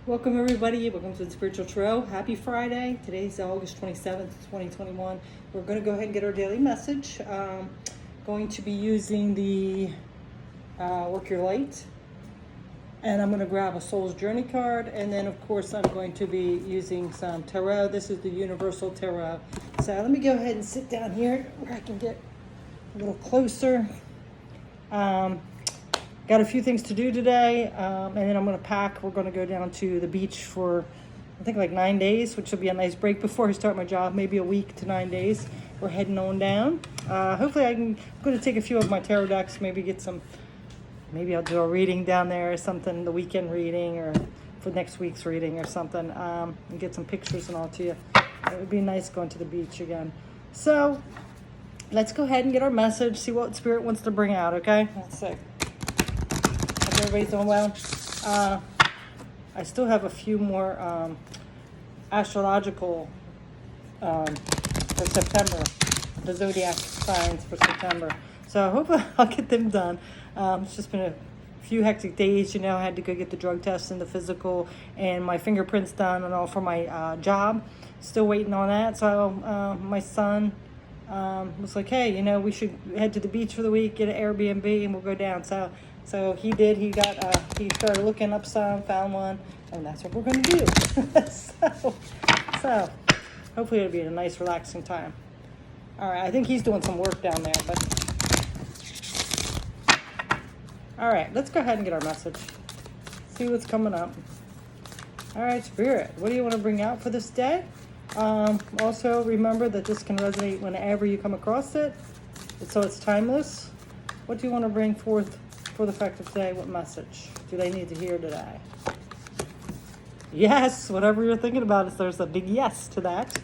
Welcome everybody, welcome to the Spiritual Tarot. Happy Friday. Today's August 27th, 2021. We're going to go ahead and get our daily message. Going to be using the Work Your Light. And I'm going to grab a Soul's Journey card. And then of course I'm going to be using some Tarot. This is the Universal Tarot. So let me go ahead and sit down here where I can get a little closer. Got a few things to do today, and then I'm going to pack. We're going to go down to the beach for, I think, like 9 days, which will be a nice break before I start my job, maybe a week to 9 days. We're heading on down. Hopefully I'm going to take a few of my tarot decks, maybe get some, maybe I'll do a reading down there or something, the weekend reading or for next week's reading or something, and get some pictures and all to you. It would be nice going to the beach again. So let's go ahead and get our message, see what Spirit wants to bring out, okay? Let's see. Everybody's doing well. I still have a few more astrological for September, the zodiac signs for September. So I hope I'll get them done. It's just been a few hectic days. You know, I had to go get the drug test and the physical and my fingerprints done and all for my job. Still waiting on that. So my son was like, hey, you know, we should head to the beach for the week, get an Airbnb, and we'll go down. So he did. He he started looking up some, found one, and that's what we're going to do. so hopefully it'll be a nice, relaxing time. All right, I think he's doing some work down there, but all right, let's go ahead and get our message. See what's coming up. All right, Spirit, what do you want to bring out for this day? Also, remember that this can resonate whenever you come across it, so it's timeless. What do you want to bring forth for the fact of today? What message do they need to hear today? Yes, whatever you're thinking about, there's a big yes to that.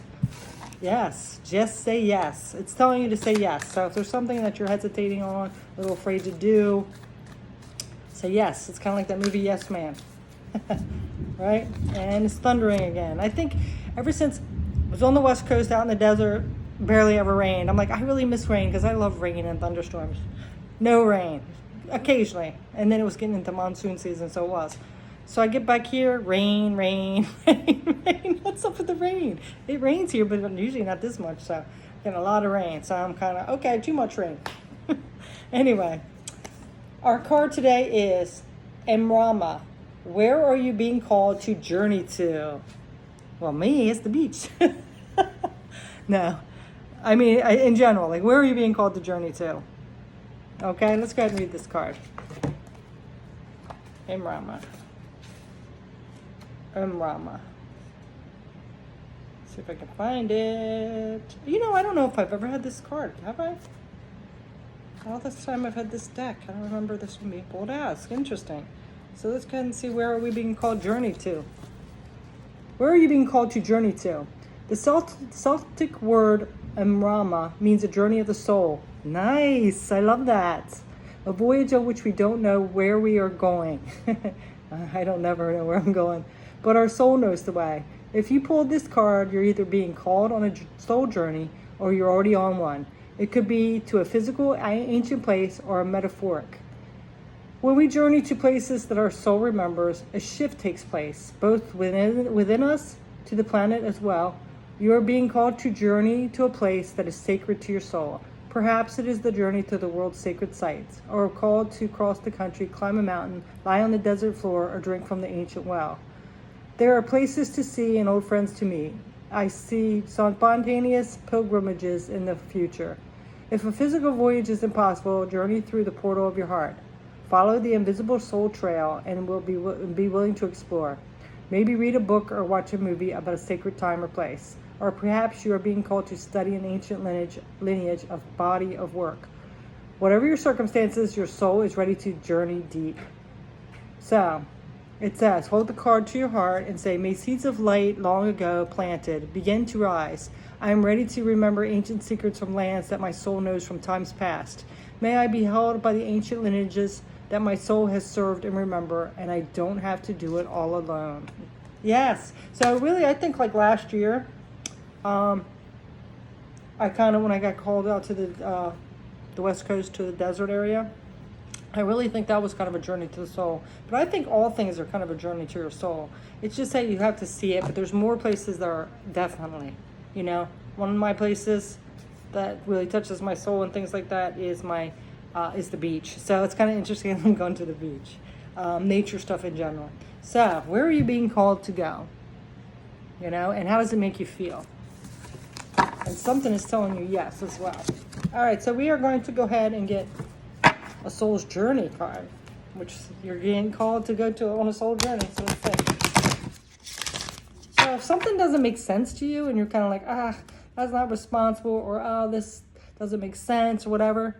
Yes, just say yes. It's telling you to say yes. So if there's something that you're hesitating on, a little afraid to do, say yes. It's kind of like that movie Yes Man. Right? And it's thundering again. I think ever since I was on the West Coast out in the desert, barely ever rained. I'm like, I really miss rain because I love rain and thunderstorms. No rain. Occasionally. And then it was getting into monsoon season, so it was. So I get back here, rain, rain, rain, rain. What's up with the rain? It rains here, but usually not this much, so getting a lot of rain. So I'm kind of, okay, too much rain. Anyway, our card today is Emrama. Where are you being called to journey to? Well, me, it's the beach. No. I mean, in general, like, where are you being called to journey to? Okay, let's go ahead and read this card. Emrama. Emrama. See if I can find it. You know, I don't know if I've ever had this card. Have I? All this time I've had this deck. I don't remember this one being pulled out. It's interesting. So let's go ahead and see, where are we being called journey to? Where are you being called to journey to? The Celtic word Emrama means a journey of the soul. Nice. I love that. A voyage on which we don't know where we are going. I don't never know where I'm going. But our soul knows the way. If you pulled this card, you're either being called on a soul journey or you're already on one. It could be to a physical, ancient place or a metaphoric. When we journey to places that our soul remembers, a shift takes place, both within us, to the planet as well. You are being called to journey to a place that is sacred to your soul. Perhaps it is the journey to the world's sacred sites, or called to cross the country, climb a mountain, lie on the desert floor, or drink from the ancient well. There are places to see and old friends to meet. I see spontaneous pilgrimages in the future. If a physical voyage is impossible, journey through the portal of your heart. Follow the invisible soul trail and will be willing to explore. Maybe read a book or watch a movie about a sacred time or place. Or perhaps you are being called to study an ancient lineage of body of work. Whatever your circumstances, your soul is ready to journey deep. So, it says, hold the card to your heart and say, may seeds of light long ago planted begin to rise. I am ready to remember ancient secrets from lands that my soul knows from times past. May I be held by the ancient lineages that my soul has served and remember, and I don't have to do it all alone. Yes. So really, I think like last year, I kind of, when I got called out to the West Coast, to the desert area, I really think that was kind of a journey to the soul. But I think all things are kind of a journey to your soul. It's just that you have to see it, but there's more places that are definitely, you know. One of my places that really touches my soul and things like that is is the beach. So it's kind of interesting I'm going to the beach. Nature stuff in general. So where are you being called to go? You know, and how does it make you feel? And something is telling you yes as well. All right, so we are going to go ahead and get a soul's journey card, which you're getting called to go to on a soul journey. So let's see. So if something doesn't make sense to you and you're kind of like, that's not responsible, or this doesn't make sense or whatever,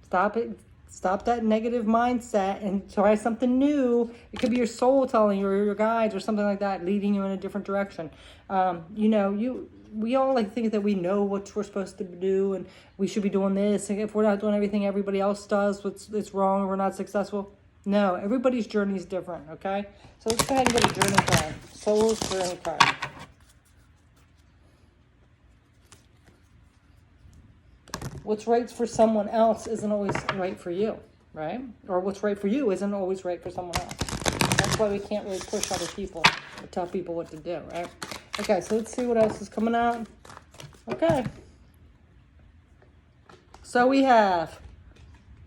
stop it. Stop that negative mindset and try something new. It could be your soul telling you, or your guides, or something like that, leading you in a different direction. You know, we all like think that we know what we're supposed to do and we should be doing this. And if we're not doing everything everybody else does, it's wrong, and we're not successful. No, everybody's journey is different. Okay, so let's go ahead and get a journey card. Soul's journey card. What's right for someone else isn't always right for you, right? Or what's right for you isn't always right for someone else. That's why we can't really push other people or tell people what to do, right? Okay, so let's see what else is coming out. Okay. So we have,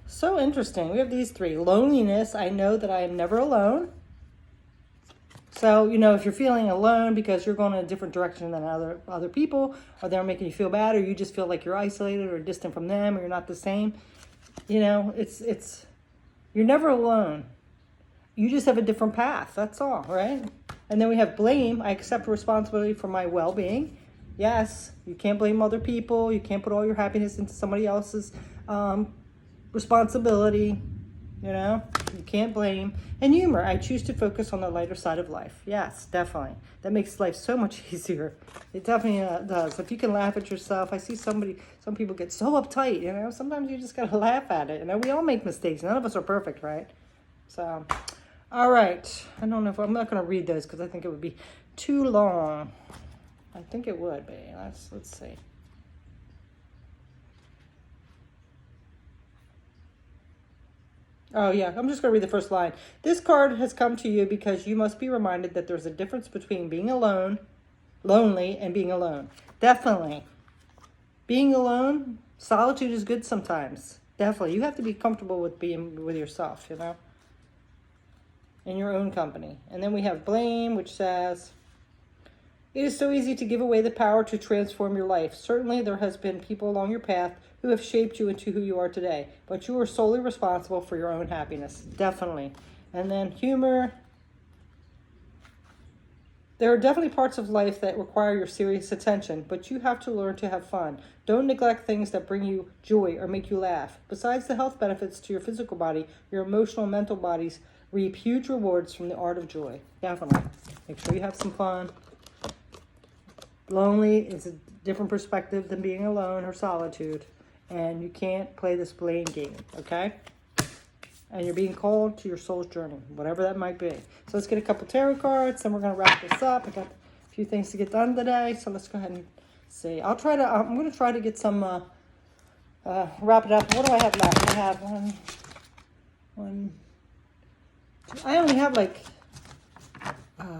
so interesting. We have these three. Loneliness. I know that I am never alone. So, you know, if you're feeling alone because you're going in a different direction than other people, or they're making you feel bad, or you just feel like you're isolated or distant from them, or you're not the same, you know, you're never alone. You just have a different path. That's all, right? And then we have blame. I accept responsibility for my well-being. Yes, you can't blame other people. You can't put all your happiness into somebody else's responsibility. You know, you can't blame. And humor. I choose to focus on the lighter side of life. Yes, definitely. That makes life so much easier. It definitely does. If you can laugh at yourself. I see some people get so uptight, you know. Sometimes you just got to laugh at it. You know, we all make mistakes. None of us are perfect, right? So, all right. I don't know if I'm not going to read those because I think it would be too long. I think it would be. Let's see. Oh, yeah, I'm just going to read the first line. This card has come to you because you must be reminded that there's a difference between being alone, lonely, and being alone. Definitely. Being alone, solitude is good sometimes. Definitely. You have to be comfortable with being with yourself, you know, in your own company. And then we have blame, which says, it is so easy to give away the power to transform your life. Certainly, there has been people along your path who have shaped you into who you are today, but you are solely responsible for your own happiness. Definitely. And then humor. There are definitely parts of life that require your serious attention, but you have to learn to have fun. Don't neglect things that bring you joy or make you laugh. Besides the health benefits to your physical body, your emotional and mental bodies reap huge rewards from the art of joy. Definitely. Make sure you have some fun. Lonely is a different perspective than being alone or solitude. And you can't play this blame game, okay? And you're being called to your soul's journey, whatever that might be. So let's get a couple tarot cards, and we're going to wrap this up. I got a few things to get done today, so let's go ahead and see. I'm going to try to get some, wrap it up. What do I have left? I have one, two. I only have like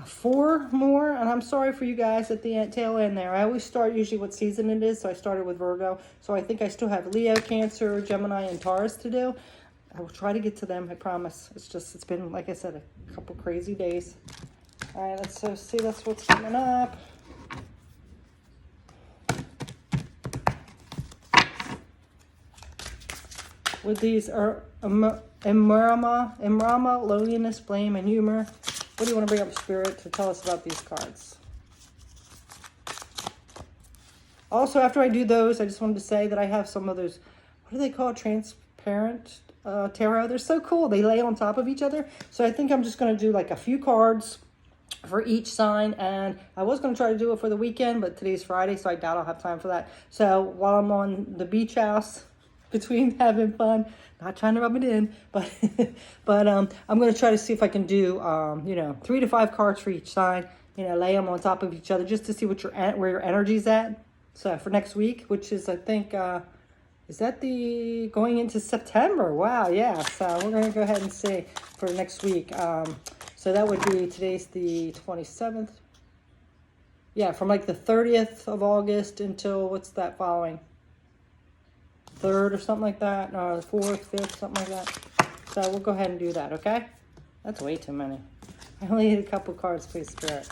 4 more, and I'm sorry for you guys at the tail end there. I always start usually what season it is, so I started with Virgo. So I think I still have Leo, Cancer, Gemini, and Taurus to do. I will try to get to them, I promise. It's been, like I said, a couple crazy days. All right, let's see that's what's coming up. With these are Imrama, loneliness, blame, and humor. What do you want to bring up, Spirit, to tell us about these cards? Also, after I do those, I just wanted to say that I have some of those, what do they call it? Transparent tarot. They're so cool. They lay on top of each other. So I think I'm just going to do like a few cards for each sign. And I was going to try to do it for the weekend, but today's Friday, so I doubt I'll have time for that. So while I'm on the beach house, between having fun, not trying to rub it in, but I'm going to try to see if I can do, 3 to 5 cards for each sign, lay them on top of each other just to see where your energy's at. So for next week, which is, I think, Is that the going into September? Wow, yeah. So we're going to go ahead and see for next week. So that would be, today's the 27th. Yeah, from like the 30th of August until, what's that following? 3rd or something like that. No, the 4th, 5th, something like that. So we'll go ahead and do that, okay? That's way too many. I only need a couple cards, please, Spirit.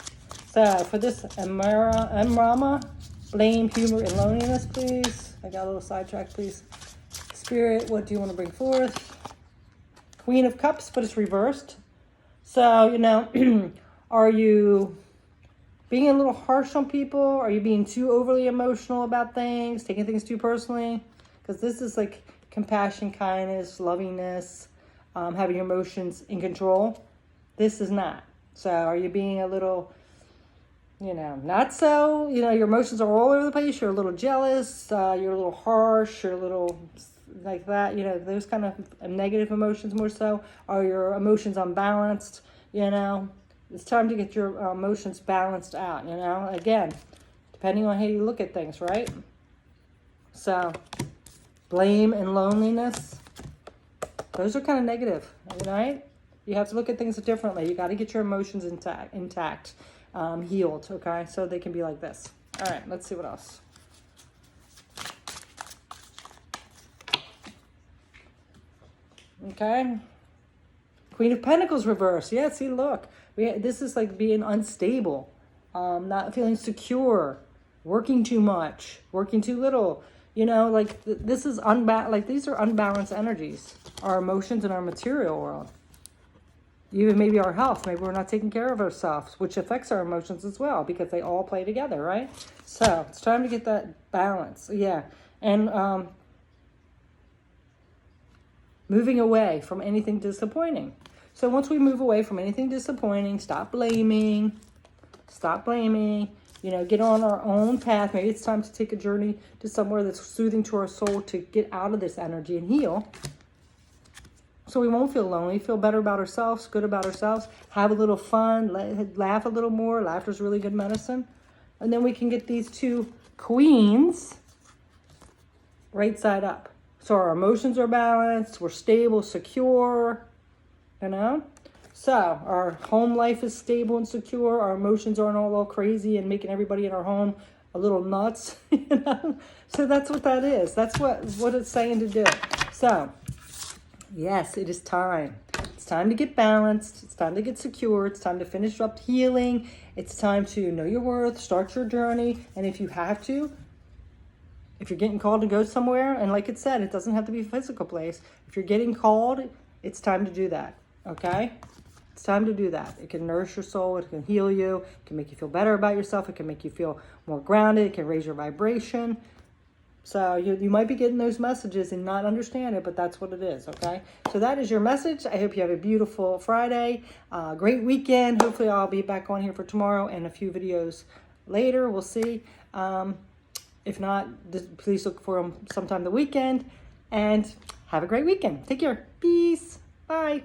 So for this Emrama, blame, humor, and loneliness, please. I got a little sidetracked, please. Spirit, what do you want to bring forth? Queen of Cups, but it's reversed. So, you know, are you being a little harsh on people? Are you being too overly emotional about things, taking things too personally? Because this is like compassion, kindness, lovingness, having your emotions in control. This is not. So are you being a little, you know, not so, you know, your emotions are all over the place. You're a little jealous. You're a little harsh. You're a little like that. You know, those kind of negative emotions more so. Are your emotions unbalanced? You know, it's time to get your emotions balanced out, you know, again, depending on how you look at things, right? So blame and loneliness, those are kind of negative, right? You have to look at things differently. You got to get your emotions intact, healed, okay? So they can be like this. All right, let's see what else. Okay. Queen of Pentacles reverse. Yeah, see, look. This is like being unstable, not feeling secure, working too much, working too little. You know, like this is like these are unbalanced energies. Our emotions in our material world. Even maybe our health. Maybe we're not taking care of ourselves, which affects our emotions as well because they all play together, right? So it's time to get that balance. Yeah. And moving away from anything disappointing. So once we move away from anything disappointing, stop blaming, you know, get on our own path. Maybe it's time to take a journey to somewhere that's soothing to our soul to get out of this energy and heal. So we won't feel lonely, feel better about ourselves, good about ourselves, have a little fun, laugh a little more. Laughter is really good medicine. And then we can get these two queens right side up. So our emotions are balanced, we're stable, secure, you know? So our home life is stable and secure. Our emotions aren't all crazy and making everybody in our home a little nuts, you know? So that's what that is. That's what it's saying to do. So, yes, it is time. It's time to get balanced. It's time to get secure. It's time to finish up healing. It's time to know your worth, start your journey. And if you have to, if you're getting called to go somewhere, and like it said, it doesn't have to be a physical place. If you're getting called, it's time to do that, okay? It's time to do that. It can nourish your soul. It can heal you. It can make you feel better about yourself. It can make you feel more grounded. It can raise your vibration. So you might be getting those messages and not understand it, but that's what it is, okay? So that is your message. I hope you have a beautiful Friday, great weekend. Hopefully I'll be back on here for tomorrow and a few videos later. We'll see. If not, please look for them sometime the weekend. And have a great weekend. Take care. Peace. Bye.